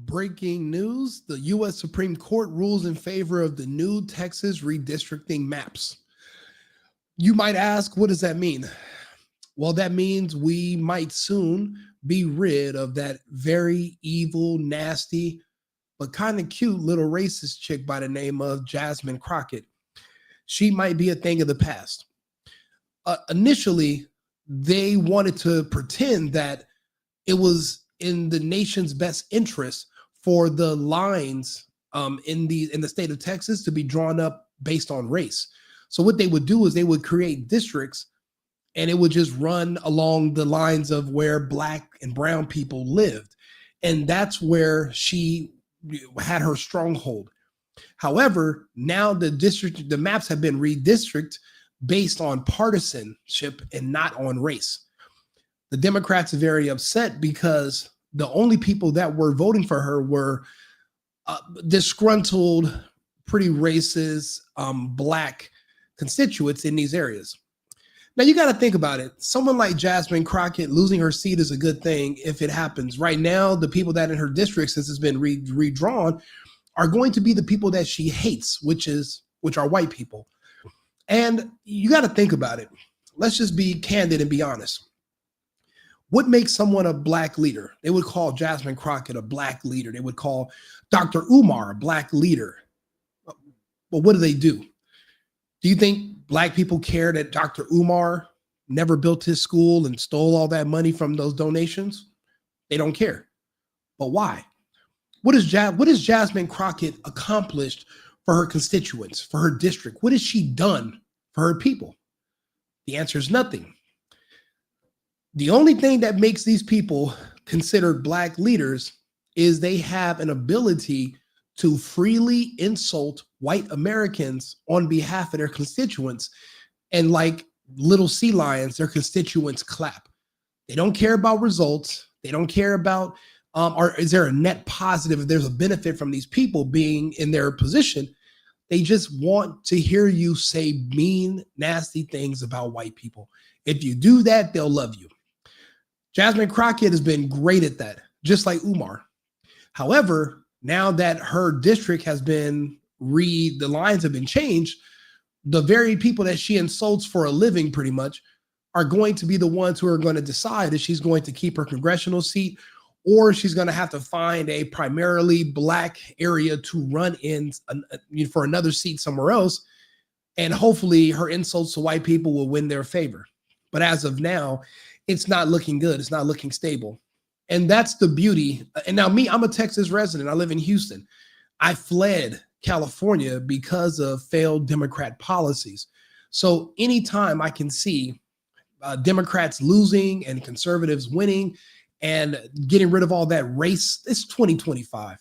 Breaking news, the U.S. Supreme Court rules in favor of the new Texas redistricting maps. You might ask, what does that mean? Well, that means we might soon be rid of that very evil, nasty, but kind of cute little racist chick by the name of Jasmine Crockett. She might be a thing of the past. Initially, they wanted to pretend that it was in the nation's best interest for the lines in the state of Texas to be drawn up based on race. So what they would do is they would create districts and it would just run along the lines of where black and brown people lived. And that's where she had her stronghold. However, now the maps have been redistricted based on partisanship and not on race. The Democrats are very upset because the only people that were voting for her were disgruntled, pretty racist, black constituents in these areas. Now you got to think about it. Someone like Jasmine Crockett losing her seat is a good thing if it happens. Right now, the people that in her district, since it's been redrawn, are going to be the people that she hates, which are white people. And you got to think about it. Let's just be candid and be honest. What makes someone a black leader? They would call Jasmine Crockett a black leader. They would call Dr. Umar a black leader. But what do they do? Do you think black people care that Dr. Umar never built his school and stole all that money from those donations? They don't care. But why? What has Jasmine Crockett accomplished for her constituents, for her district? What has she done for her people? The answer is nothing. The only thing that makes these people considered black leaders is they have an ability to freely insult white Americans on behalf of their constituents. And like little sea lions, their constituents clap. They don't care about results. They don't care about, or is there a net positive if there's a benefit from these people being in their position. They just want to hear you say mean, nasty things about white people. If you do that, they'll love you. Jasmine Crockett has been great at that, just like Umar. However, now that her district has been the lines have been changed, the very people that she insults for a living pretty much are going to be the ones who are going to decide if she's going to keep her congressional seat or she's going to have to find a primarily black area to run in for another seat somewhere else. And hopefully her insults to white people will win their favor. But as of now, it's not looking good. It's not looking stable. And that's the beauty. And now I'm a Texas resident. I live in Houston. I fled California because of failed Democrat policies. So anytime I can see Democrats losing and conservatives winning and getting rid of all that race, it's 2025.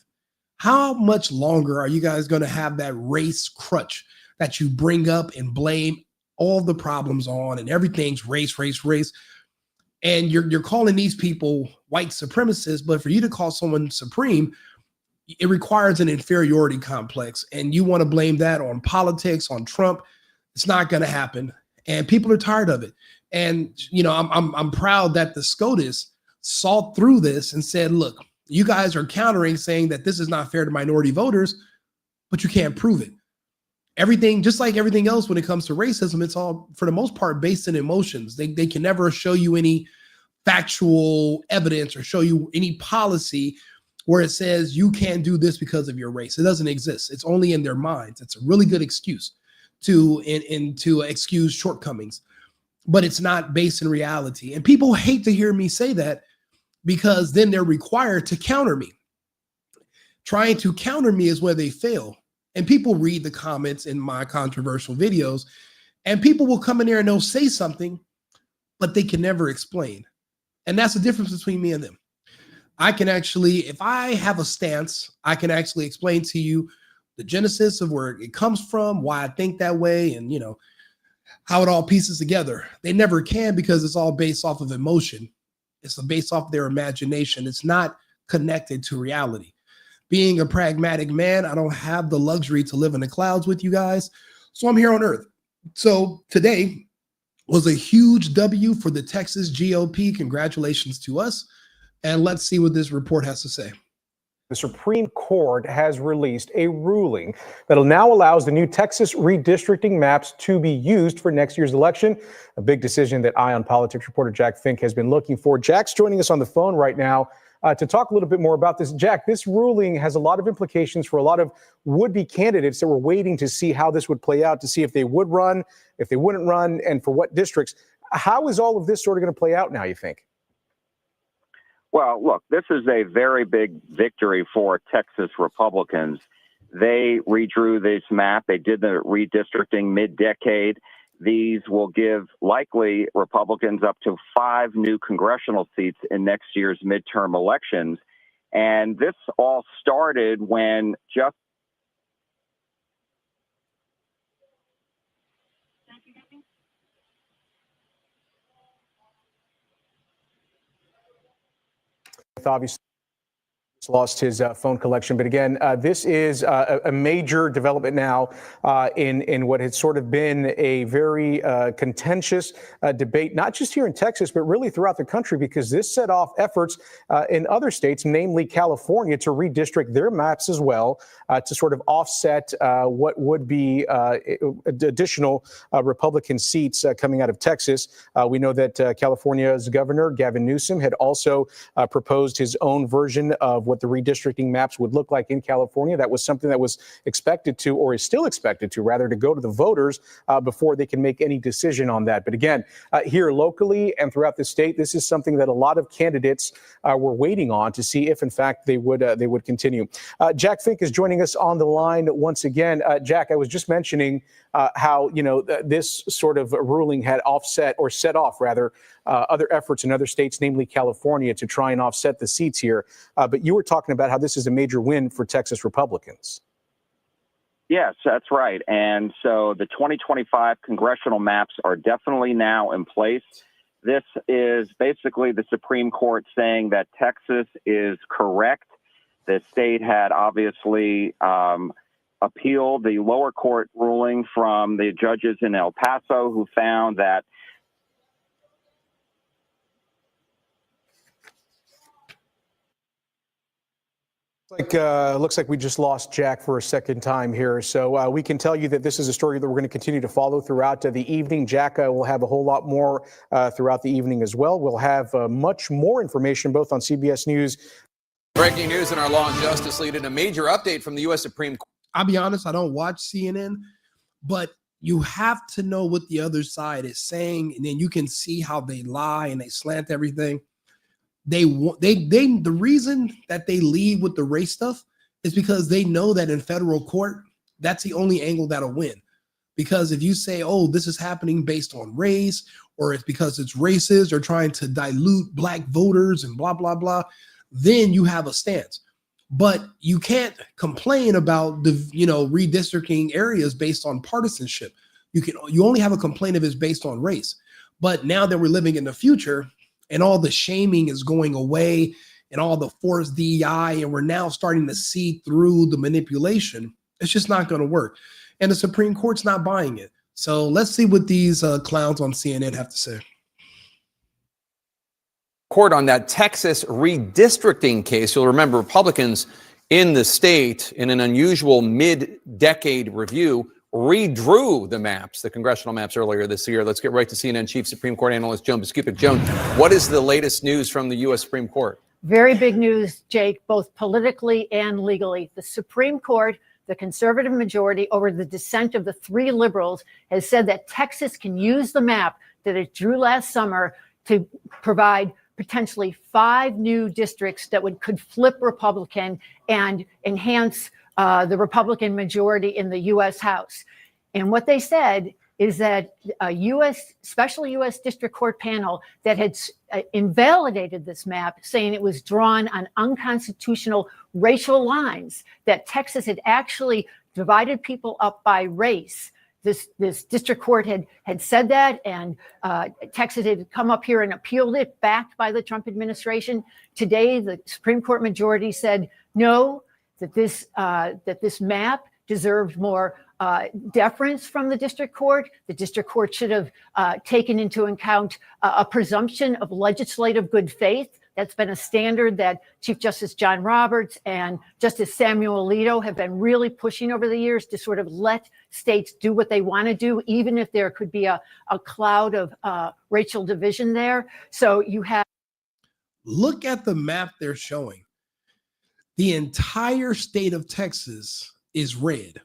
How much longer are you guys going to have that race crutch that you bring up and blame all the problems on and everything's race, race, race? And you're calling these people white supremacists, but for you to call someone supreme, it requires an inferiority complex. And you want to blame that on politics, on Trump. It's not going to happen. And people are tired of it. And, you know, I'm proud that the SCOTUS saw through this and said, look, you guys are countering saying that this is not fair to minority voters, but you can't prove it. Everything, just like everything else when it comes to racism, it's all, for the most part, based in emotions. They can never show you any factual evidence or show you any policy where it says you can't do this because of your race. It doesn't exist. It's only in their minds. It's a really good excuse to excuse shortcomings, but it's not based in reality. And people hate to hear me say that because then they're required to counter me. Trying to counter me is where they fail. And people read the comments in my controversial videos, and people will come in there and they'll say something, but they can never explain. And that's the difference between me and them. I can actually, if I have a stance, I can actually explain to you the genesis of where it comes from, why I think that way, and, you know, how it all pieces together. They never can because it's all based off of emotion. It's based off their imagination. It's not connected to reality. Being a pragmatic man, I don't have the luxury to live in the clouds with you guys. So I'm here on earth. So today was a huge W for the Texas GOP. Congratulations to us. And let's see what this report has to say. The Supreme Court has released a ruling that now allows the new Texas redistricting maps to be used for next year's election, a big decision that Eye on Politics reporter Jack Fink has been looking for. Jack's joining us on the phone right now to talk a little bit more about this. Jack, this ruling has a lot of implications for a lot of would-be candidates that were waiting to see how this would play out, to see if they would run, if they wouldn't run, and for what districts. How is all of this sort of going to play out now, you think? Well, look, this is a very big victory for Texas Republicans. They redrew this map. They did the redistricting mid-decade. These will give likely Republicans up to 5 new congressional seats in next year's midterm elections. And this all started when obviously lost his phone collection. But again, this is a major development now in what has sort of been a very contentious debate, not just here in Texas, but really throughout the country, because this set off efforts in other states, namely California, to redistrict their maps as well, to sort of offset what would be additional Republican seats coming out of Texas. We know that California's governor, Gavin Newsom, had also proposed his own version of what the redistricting maps would look like in California. That was something that was expected to, or is still expected to, rather, to go to the voters before they can make any decision on that. But again, here locally and throughout the state, this is something that a lot of candidates were waiting on to see if, in fact, they would continue. Jack Fink is joining us on the line once again. Jack, I was just mentioning how, this sort of ruling had offset, or set off, rather, other efforts in other states, namely California, to try and offset the seats here. But you were talking about how this is a major win for Texas Republicans. Yes, that's right. And so the 2025 congressional maps are definitely now in place. This is basically the Supreme Court saying that Texas is correct. The state had obviously appealed the lower court ruling from the judges in El Paso, who found that looks like we just lost Jack for a second time here. So we can tell you that this is a story that we're going to continue to follow throughout the evening. Jack will have a whole lot more throughout the evening as well. We'll have much more information both on CBS News. Breaking news in our Law and Justice lead, and a major update from the U.S. Supreme Court. I'll be honest, I don't watch CNN, but you have to know what the other side is saying, and then you can see how they lie and they slant everything. The reason that they lead with the race stuff is because they know that in federal court, that's the only angle that'll win. Because if you say, oh, this is happening based on race, or it's because it's racist, or trying to dilute black voters and blah, blah, blah, then you have a stance. But you can't complain about the, redistricting areas based on partisanship. You only have a complaint if it's based on race. But now that we're living in the future, and all the shaming is going away, and all the forced DEI, and we're now starting to see through the manipulation, it's just not going to work. And the Supreme Court's not buying it. So let's see what these clowns on CNN have to say. Court on that Texas redistricting case. You'll remember Republicans in the state, in an unusual mid-decade review, redrew the maps, the congressional maps, earlier this year. Let's get right to CNN Chief Supreme Court Analyst Joan Biskupic. Joan, what is the latest news from the U.S. Supreme Court? Very big news, Jake, both politically and legally. The Supreme Court, the conservative majority over the dissent of the 3 liberals, has said that Texas can use the map that it drew last summer to provide potentially 5 new districts that could flip Republican and enhance the Republican majority in the U.S. House. And what they said is that a special U.S. District Court panel that had invalidated this map, saying it was drawn on unconstitutional racial lines, that Texas had actually divided people up by race. This district court had said that, and Texas had come up here and appealed it, backed by the Trump administration. Today, the Supreme Court majority said no, that this map deserved more deference from the district court. The district court should have taken into account a presumption of legislative good faith. That's been a standard that Chief Justice John Roberts and Justice Samuel Alito have been really pushing over the years to sort of let states do what they want to do, even if there could be a cloud of racial division there. So you have. Look at the map they're showing. The entire state of Texas is red,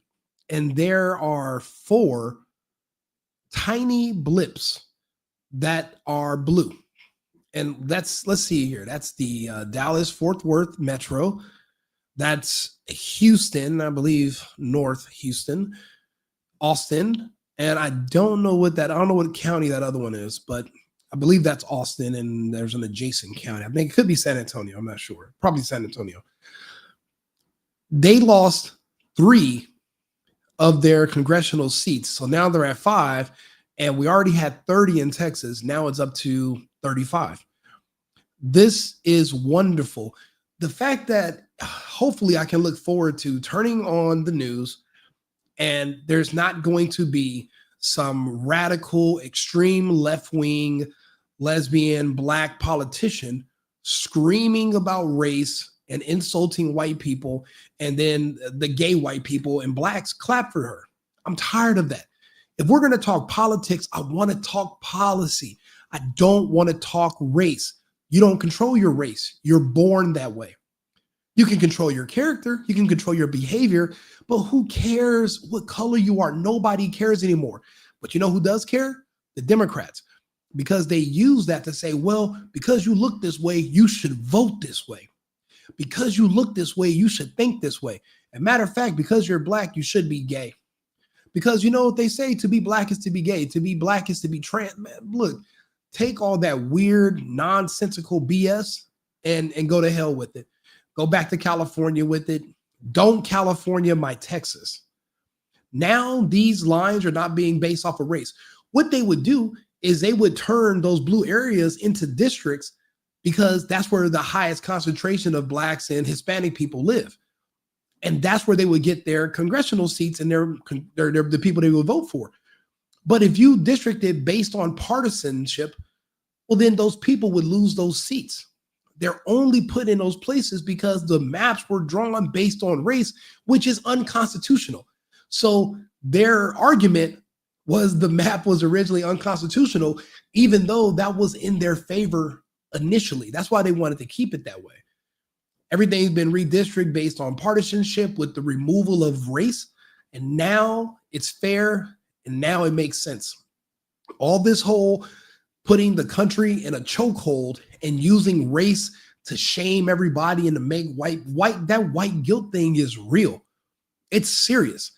and there are 4 tiny blips that are blue. And let's see here. That's the Dallas-Fort Worth Metro. That's Houston, I believe, North Houston, Austin. And I don't know what county that other one is, but I believe that's Austin, and there's an adjacent county. I think it could be San Antonio. I'm not sure. Probably San Antonio. They lost 3 of their congressional seats. So now they're at 5, and we already had 30 in Texas. Now it's up to 35. This is wonderful. The fact that hopefully I can look forward to turning on the news and there's not going to be some radical, extreme left-wing, lesbian, black politician screaming about race and insulting white people, and then the gay white people and blacks clap for her. I'm tired of that. If we're going to talk politics, I want to talk policy. I don't want to talk race. You don't control your race. You're born that way. You can control your character. You can control your behavior, but who cares what color you are? Nobody cares anymore. But you know who does care? The Democrats, because they use that to say, well, because you look this way, you should vote this way. Because you look this way, you should think this way. As a matter of fact, because you're black, you should be gay. Because you know what they say, to be black is to be gay. To be black is to be trans. Man, look, take all that weird, nonsensical BS and go to hell with it. Go back to California with it. Don't California my Texas. Now these lines are not being based off of race. What they would do is they would turn those blue areas into districts because that's where the highest concentration of blacks and Hispanic people live. And that's where they would get their congressional seats and they're the people they would vote for. But if you district it based on partisanship, well, then those people would lose those seats. They're only put in those places because the maps were drawn based on race, which is unconstitutional. So their argument was the map was originally unconstitutional, even though that was in their favor initially. That's why they wanted to keep it that way. Everything's been redistricted based on partisanship with the removal of race. And now it's fair. And now it makes sense. All this whole putting the country in a chokehold and using race to shame everybody and to make that white guilt thing is real. It's serious.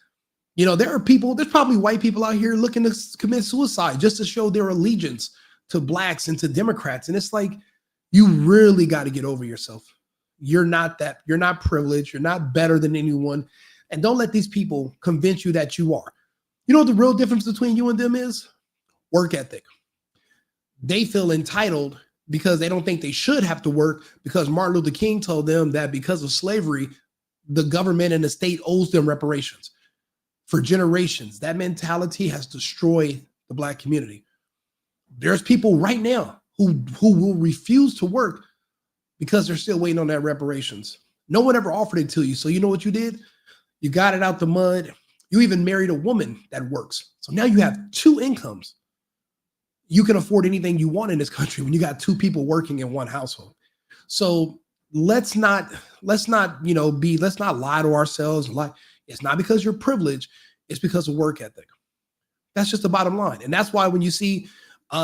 You know, there's probably white people out here looking to commit suicide just to show their allegiance to blacks and to Democrats. And it's like, you really got to get over yourself. You're not privileged. You're not better than anyone. And don't let these people convince you that you are. You know what the real difference between you and them is? Work ethic. They feel entitled because they don't think they should have to work because Martin Luther King told them that because of slavery, the government and the state owes them reparations. For generations, that mentality has destroyed the black community. There's people right now who will refuse to work because they're still waiting on that reparations. No one ever offered it to you. So you know what you did? You got it out the mud. You even married a woman that works. So now you have 2 incomes. You can afford anything you want in this country when you got 2 people working in one household. So let's not lie to ourselves. It's not because you're privileged. It's because of work ethic. That's just the bottom line. And that's why when you see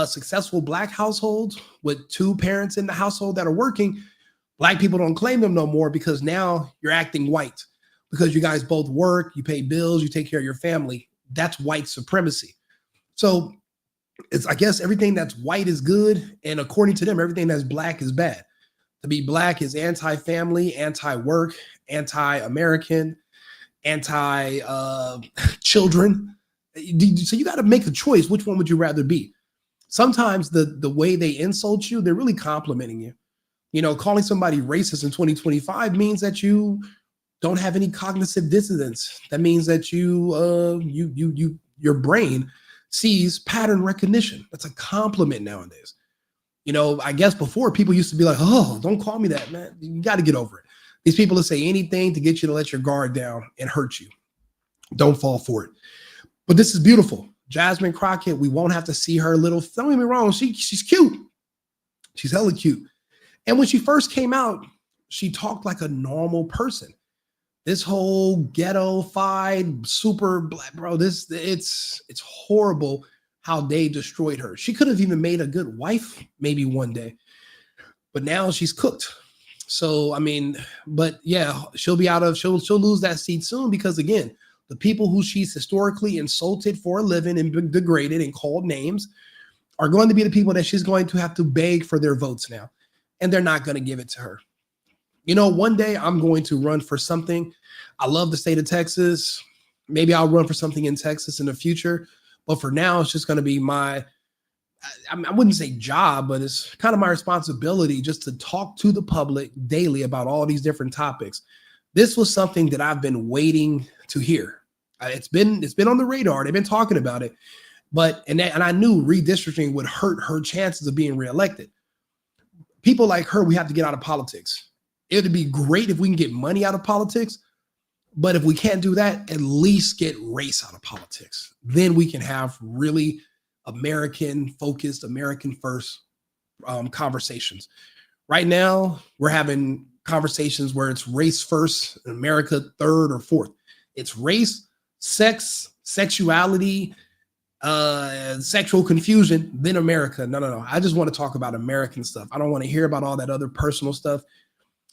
successful black households with 2 parents in the household that are working, black people don't claim them no more because now you're acting white because you guys both work, you pay bills, you take care of your family. That's white supremacy. So I guess everything that's white is good. And according to them, everything that's black is bad. To be black is anti-family, anti-work, anti-American, anti-children. So you got to make a choice. Which one would you rather be? Sometimes the way they insult you, they're really complimenting you. You know, calling somebody racist in 2025 means that you don't have any cognitive dissonance. That means that your brain sees pattern recognition. That's a compliment nowadays. You know, I guess before people used to be like, oh, don't call me that, man. You got to get over it. These people will say anything to get you to let your guard down and hurt you. Don't fall for it. But this is beautiful. Jasmine Crockett, we won't have to see her little, don't get me wrong, she's cute. She's hella cute. And when she first came out, she talked like a normal person. This whole ghetto-fied, super black, bro, it's horrible how they destroyed her. She could have even made a good wife maybe one day, but now she's cooked. So, I mean, but yeah, she'll lose that seat soon because, again, the people who she's historically insulted for a living and degraded and called names are going to be the people that she's going to have to beg for their votes now, and they're not going to give it to her. You know, one day I'm going to run for something. I love the state of Texas. Maybe I'll run for something in Texas in the future. But for now, it's just going to be I wouldn't say job, but it's kind of my responsibility just to talk to the public daily about all these different topics. This was something that I've been waiting to hear. It's been on the radar. They've been talking about it. But and I knew redistricting would hurt her chances of being reelected. People like her, we have to get out of politics. It would be great if we can get money out of politics. But if we can't do that, at least get race out of politics. Then we can have really American-focused, American-first conversations. Right now, we're having conversations where it's race first, America third or fourth. It's race, sex, sexuality, sexual confusion, then America. No. I just want to talk about American stuff. I don't want to hear about all that other personal stuff.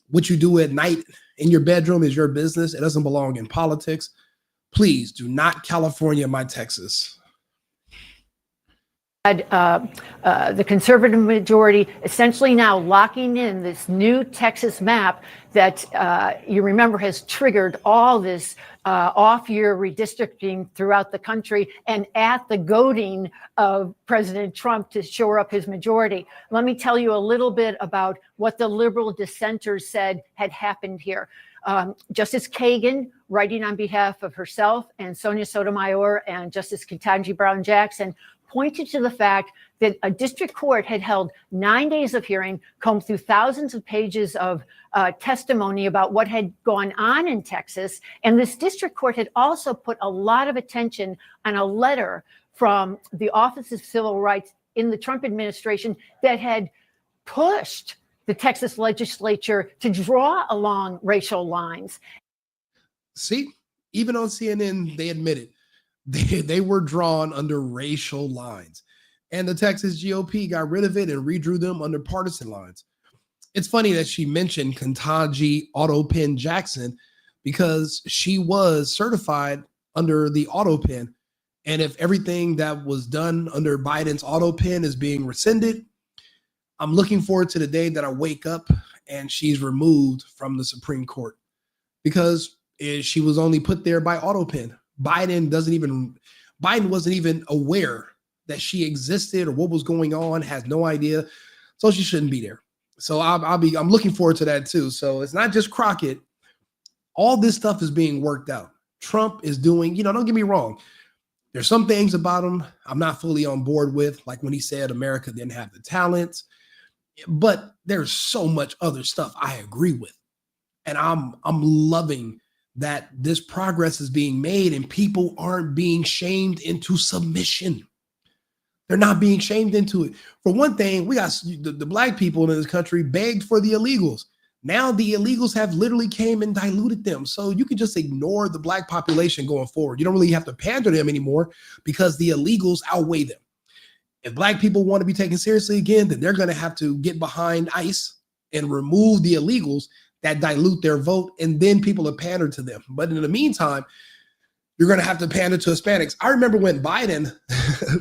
What you do at night in your bedroom is your business. It doesn't belong in politics. Please do not California my Texas. The conservative majority essentially now locking in this new Texas map that you remember has triggered all this off-year redistricting throughout the country and at the goading of President Trump to shore up his majority. Let me tell you a little bit about what the liberal dissenters said had happened here. Justice Kagan, writing on behalf of herself and Sonia Sotomayor and Justice Ketanji Brown Jackson, pointed to the fact that a district court had held 9 days of hearing, combed through thousands of pages of testimony about what had gone on in Texas. And this district court had also put a lot of attention on a letter from the Office of Civil Rights in the Trump administration that had pushed the Texas legislature to draw along racial lines. See, even on CNN, they admit it. They were drawn under racial lines, and the Texas GOP got rid of it and redrew them under partisan lines. It's funny that she mentioned Ketanji Autopen Jackson because she was certified under the Autopen. And if everything that was done under Biden's Autopen is being rescinded, I'm looking forward to the day that I wake up and she's removed from the Supreme Court because she was only put there by Autopen. Biden wasn't even aware that she existed or what was going on, has no idea. So she shouldn't be there. So I'm looking forward to that too. So it's not just Crockett. All this stuff is being worked out. Trump is doing, don't get me wrong. There's some things about him I'm not fully on board with, like when he said America didn't have the talents, but there's so much other stuff I agree with. And I'm loving that this progress is being made and people aren't being shamed into submission. They're not being shamed into it. For one thing, we got the black people in this country begged for the illegals. Now the illegals have literally came and diluted them. So you can just ignore the black population going forward. You don't really have to pander to them anymore because the illegals outweigh them. If black people want to be taken seriously again, then they're going to have to get behind ICE and remove the illegals that dilute their vote, and then people have pandered to them. But in the meantime, you're going to have to pander to Hispanics. I remember when Biden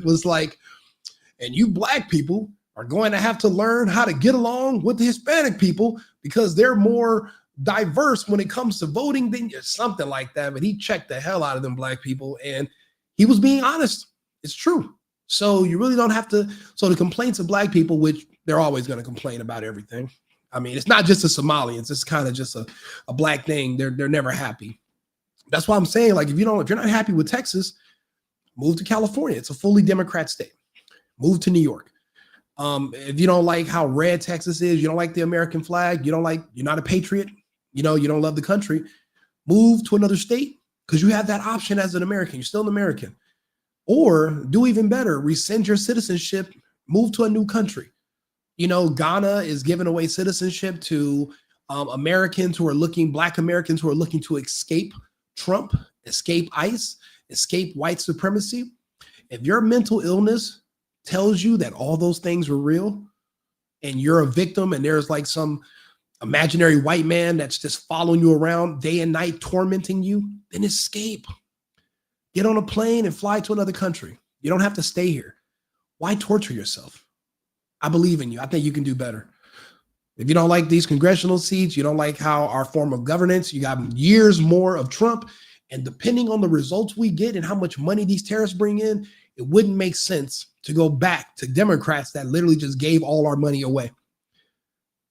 was like, and you black people are going to have to learn how to get along with the Hispanic people because they're more diverse when it comes to voting than something like that. But he checked the hell out of them black people, and he was being honest. It's true. So you really don't have to. So the complaints of black people, which they're always going to complain about everything. I mean, it's not just the Somalians. It's kind of just a black thing. They're never happy. That's why I'm saying, like, if you're not happy with Texas, move to California. It's a fully Democrat state. Move to New York. If you don't like how red Texas is, you don't like the American flag, you're not a patriot, you don't love the country, move to another state because you have that option as an American. You're still an American. Or do even better, rescind your citizenship, move to a new country. Ghana is giving away citizenship to Black Americans who are looking to escape Trump, escape ICE, escape white supremacy. If your mental illness tells you that all those things are real and you're a victim and there's like some imaginary white man that's just following you around day and night, tormenting you, then escape. Get on a plane and fly to another country. You don't have to stay here. Why torture yourself? I believe in you. I think you can do better. If you don't like these congressional seats, you don't like how our form of governance, you got years more of Trump, and depending on the results we get and how much money these tariffs bring in, it wouldn't make sense to go back to Democrats that literally just gave all our money away.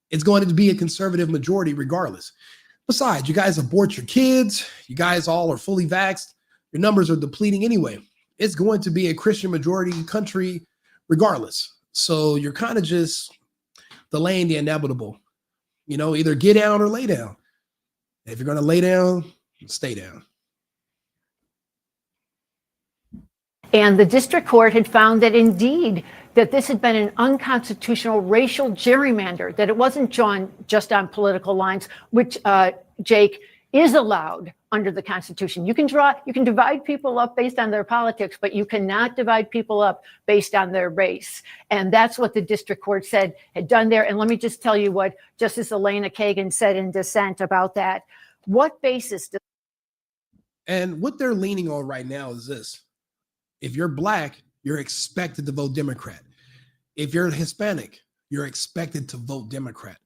It's going to be a conservative majority regardless. Besides, you guys abort your kids. You guys all are fully vaxxed. Your numbers are depleting anyway. It's going to be a Christian majority country regardless. So you're kind of just delaying the inevitable. Either get down or lay down. If you're going to lay down, stay down. And the district court had found that indeed that this had been an unconstitutional racial gerrymander, that it wasn't drawn just on political lines, which, Jake, is allowed under the Constitution. You can divide people up based on their politics, but you cannot divide people up based on their race. And that's what the district court said had done there. And let me just tell you what Justice Elena Kagan said in dissent about that. What basis does... And what they're leaning on right now is this. If you're Black, you're expected to vote Democrat. If you're Hispanic, you're expected to vote Democrat.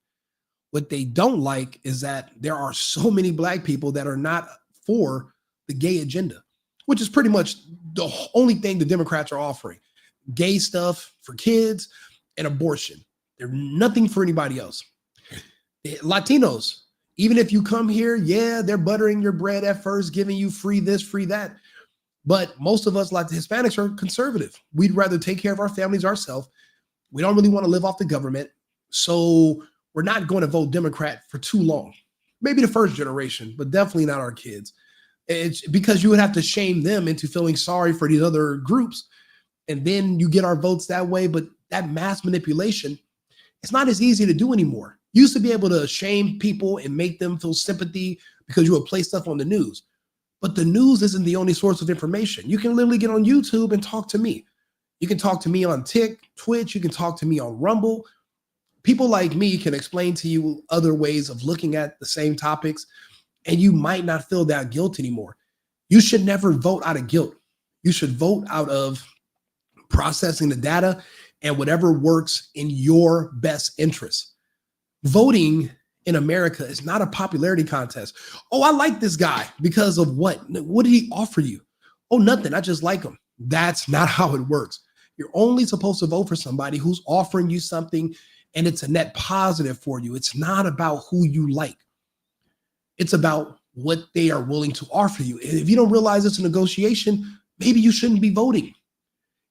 What they don't like is that there are so many Black people that are not for the gay agenda, which is pretty much the only thing the Democrats are offering. Gay stuff for kids and abortion. They're nothing for anybody else. Latinos, even if you come here, yeah, they're buttering your bread at first, giving you free this, free that. But most of us, like the Hispanics, are conservative. We'd rather take care of our families ourselves. We don't really want to live off the government. So we're not going to vote Democrat for too long. Maybe the first generation, but definitely not our kids. It's because you would have to shame them into feeling sorry for these other groups. And then you get our votes that way. But that mass manipulation, it's not as easy to do anymore. You used to be able to shame people and make them feel sympathy because you would play stuff on the news. But the news isn't the only source of information. You can literally get on YouTube and talk to me. You can talk to me on Twitch. You can talk to me on Rumble. People like me can explain to you other ways of looking at the same topics, and you might not feel that guilt anymore. You should never vote out of guilt. You should vote out of processing the data and whatever works in your best interest. Voting in America is not a popularity contest. Oh, I like this guy because of what? What did he offer you? Oh, nothing. I just like him. That's not how it works. You're only supposed to vote for somebody who's offering you something and it's a net positive for you. It's not about who you like. It's about what they are willing to offer you. And if you don't realize it's a negotiation, maybe you shouldn't be voting.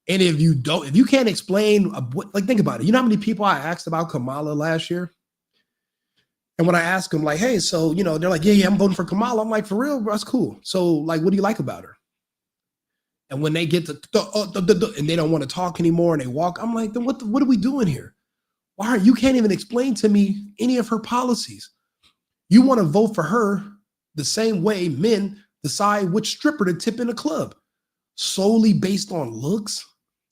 And if you can't explain, like, think about it. You know how many people I asked about Kamala last year? And when I ask them, like, hey, so, they're like, yeah, I'm voting for Kamala. I'm like, for real, bro, that's cool. So, like, what do you like about her? And when they get to, and they don't want to talk anymore and they walk, I'm like, then what are we doing here? You can't even explain to me any of her policies. You want to vote for her the same way men decide which stripper to tip in a club, solely based on looks.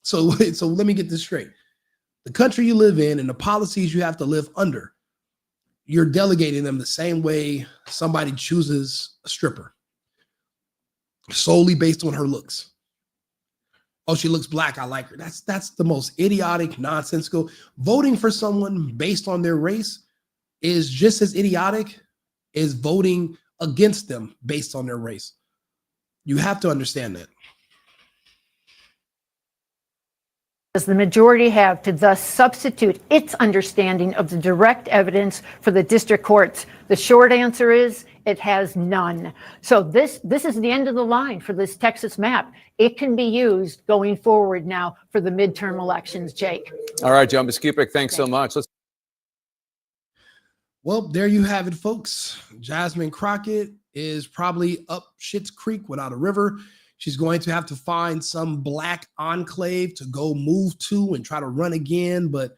So let me get this straight. The country you live in and the policies you have to live under, you're delegating them the same way somebody chooses a stripper, solely based on her looks. Oh, she looks Black, I like her. That's the most idiotic, nonsensical. Voting for someone based on their race is just as idiotic as voting against them based on their race. You have to understand that. does the majority have to thus substitute its understanding of the direct evidence for the district courts? The short answer is it has none. So this is the end of the line for this Texas map. It can be used going forward now for the midterm elections, Jake. All right, John Biskupik, thanks so much. Well, there you have it, folks. Jasmine Crockett is probably up Schitt's Creek without a river. She's going to have to find some black enclave to go move to and try to run again. But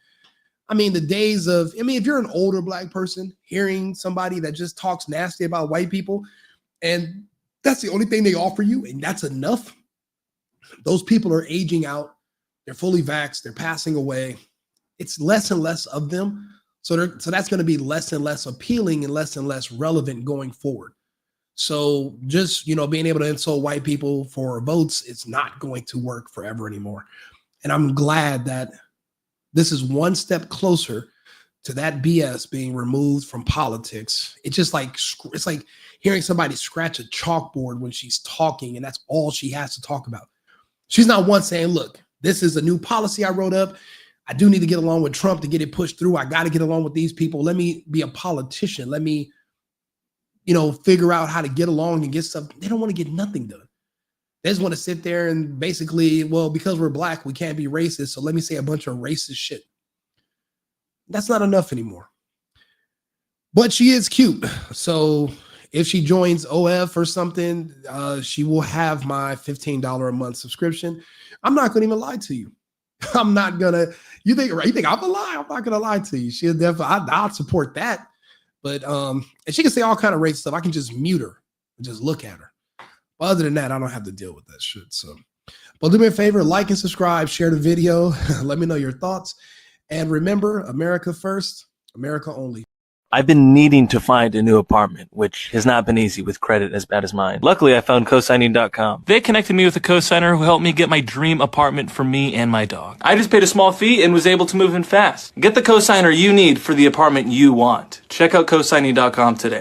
I mean, the days of, if you're an older black person hearing somebody that just talks nasty about white people, and that's the only thing they offer you, and that's enough, those people are aging out. They're fully vaxxed. They're passing away. It's less and less of them. So that's going to be less and less appealing and less relevant going forward. So just, being able to insult white people for votes, it's not going to work forever anymore. And I'm glad that this is one step closer to that BS being removed from politics. It's just it's like hearing somebody scratch a chalkboard when she's talking, and that's all she has to talk about. She's not once saying, look, this is a new policy I wrote up. I do need to get along with Trump to get it pushed through. I got to get along with these people. Let me be a politician. Let me, figure out how to get along and get stuff. They don't want to get nothing done. They just want to sit there and basically, well, because we're black, we can't be racist. So let me say a bunch of racist shit. That's not enough anymore. But she is cute. So if she joins OF or something, she will have my $15 a month subscription. I'm not going to even lie to you. I'm not going to, you think I'm a lie? I'm not going to lie to you. She'll definitely, I'll support that. But, and she can say all kind of racist stuff. I can just mute her and just look at her. But other than that, I don't have to deal with that shit. So, but do me a favor, like and subscribe, share the video. Let me know your thoughts. And remember, America first, America only. I've been needing to find a new apartment, which has not been easy with credit as bad as mine. Luckily, I found cosigning.com. They connected me with a cosigner who helped me get my dream apartment for me and my dog. I just paid a small fee and was able to move in fast. Get the cosigner you need for the apartment you want. Check out cosigning.com today.